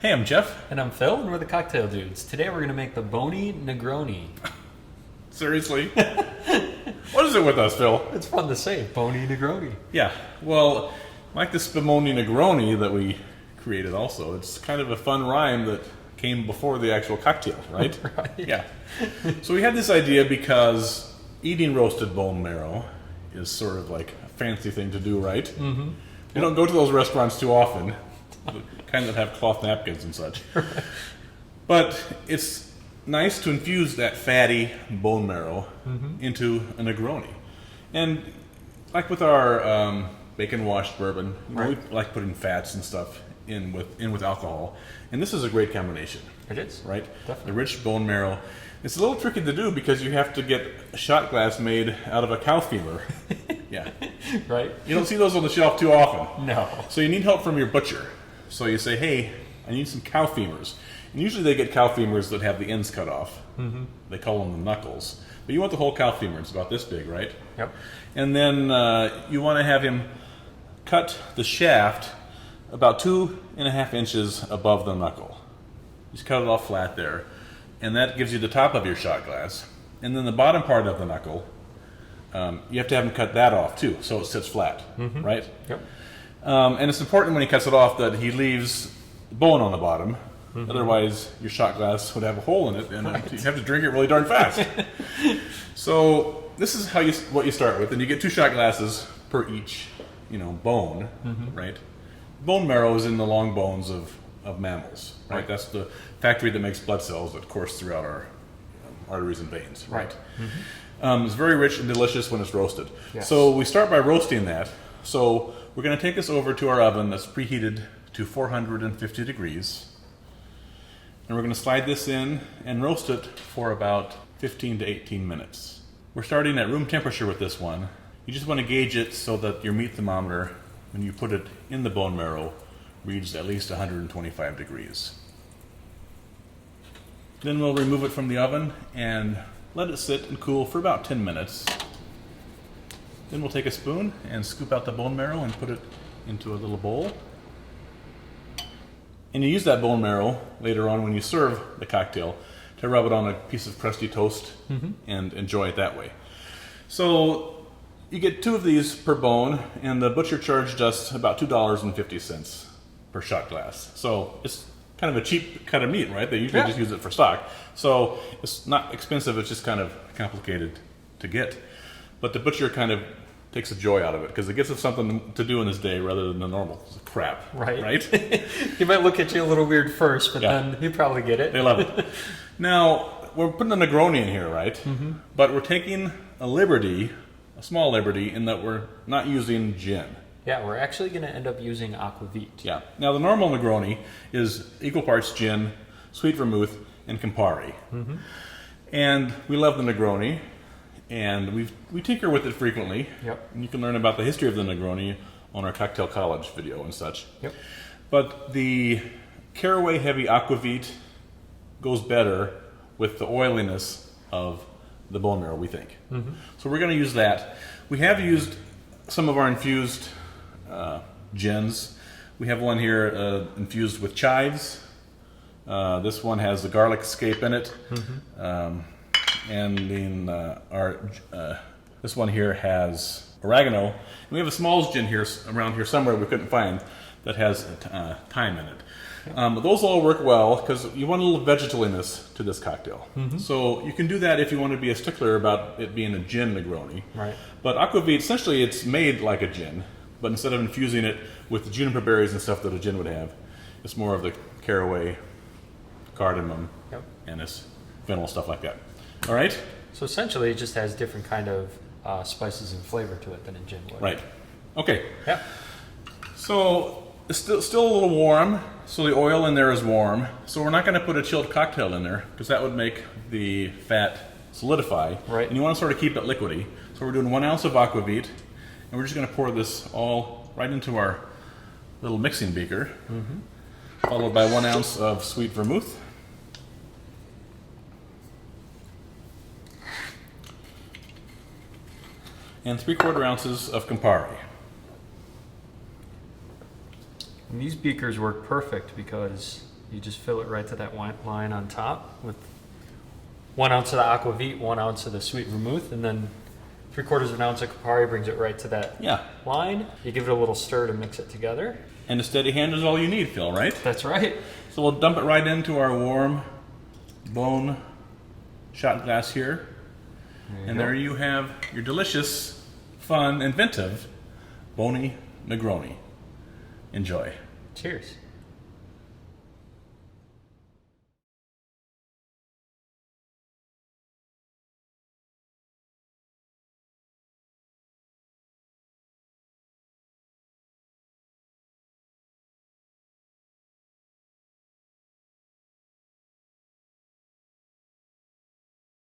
Hey, I'm Jeff. And I'm Phil, and we're the Cocktail Dudes. Today we're going to make the Bony Negroni. Seriously? What is it with us, Phil? It's fun to say, Bony Negroni. Yeah, well, like the Spumoni Negroni that we created also, it's kind of a fun rhyme that came before the actual cocktail, right? Right. Yeah. So we had this idea because eating roasted bone marrow is sort of like a fancy thing to do, right? Mm-hmm. You don't go to those restaurants too often, the kind that have cloth napkins and such. Right. But it's nice to infuse that fatty bone marrow into a Negroni. And like with our bacon washed bourbon, you know, we like putting fats and stuff in with alcohol. And this is a great combination. It is. Right? Definitely. The rich bone marrow. It's a little tricky to do because you have to get a shot glass made out of a cow femur. Yeah. Right? You don't see those on the shelf too often. No. So you need help from your butcher. So you say, hey, I need some cow femurs. And usually they get cow femurs that have the ends cut off. Mm-hmm. They call them the knuckles. But you want the whole cow femur. It's about this big, right? Yep. And then you want to have him cut the shaft about 2.5 inches above the knuckle. Just cut it off flat there. And that gives you the top of your shot glass. And then the bottom part of the knuckle, you have to have him cut that off too, so it sits flat, right? Yep. And it's important when he cuts it off that he leaves bone on the bottom. Otherwise, your shot glass would have a hole in it, and you'd have to drink it really darn fast. So this is what you start with, and you get 2 shot glasses per each, bone, right? Bone marrow is in the long bones of mammals, right? That's the factory that makes blood cells that course throughout our arteries and veins, right? It's very rich and delicious when it's roasted. Yes. So we start by roasting that. So we're going to take this over to our oven that's preheated to 450 degrees. And we're going to slide this in and roast it for about 15 to 18 minutes. We're starting at room temperature with this one. You just want to gauge it so that your meat thermometer, when you put it in the bone marrow, reads at least 125 degrees. Then we'll remove it from the oven and let it sit and cool for about 10 minutes. Then we'll take a spoon and scoop out the bone marrow and put it into a little bowl. And you use that bone marrow later on when you serve the cocktail to rub it on a piece of crusty toast and enjoy it that way. So you get 2 of these per bone, and the butcher charged us about $2.50 per shot glass. So it's kind of a cheap cut of meat, right? They usually just use it for stock. So it's not expensive, it's just kind of complicated to get. But the butcher kind of takes a joy out of it because it gives us something to do in this day rather than the normal crap. Right? He might look at you a little weird first, but then he'll probably get it. They love it. Now, we're putting a Negroni in here, right? But we're taking a small liberty, in that we're not using gin. Yeah, we're actually going to end up using Aquavit. Yeah. Now, the normal Negroni is equal parts gin, sweet vermouth, and Campari. And we love the Negroni, and we tinker with it frequently. Yep. And you can learn about the history of the Negroni on our Cocktail College video and such. Yep. But the caraway heavy Aquavit goes better with the oiliness of the bone marrow, we think. So we're going to use that. We have used some of our infused gins. We have one here infused with chives. This one has the garlic scape in it. And then this one here has oregano. And we have a Smalls gin here around here somewhere we couldn't find that has thyme in it. Those all work well because you want a little vegetaliness to this cocktail. So you can do that if you want to be a stickler about it being a gin Negroni. Right. But Aquavit, essentially it's made like a gin, but instead of infusing it with the juniper berries and stuff that a gin would have, it's more of the caraway, cardamom, anise, fennel, stuff like that. All right? So essentially it just has different kind of spices and flavor to it than a gin would. Right. Okay. Yeah. So it's still a little warm, so the oil in there is warm. So we're not going to put a chilled cocktail in there because that would make the fat solidify. Right. And you want to sort of keep it liquidy. So we're doing 1 ounce of Aquavit, and we're just going to pour this all right into our little mixing beaker, followed by 1 ounce of sweet vermouth. And 3/4 ounces of Campari. And these beakers work perfect because you just fill it right to that line on top with 1 ounce of the Aquavit, 1 ounce of the sweet vermouth, and then 3/4 of an ounce of Campari brings it right to that line. You give it a little stir to mix it together. And a steady hand is all you need, Phil, right? That's right. So we'll dump it right into our warm bone shot glass here. There you have your delicious, fun, inventive Bony Negroni. Enjoy. Cheers.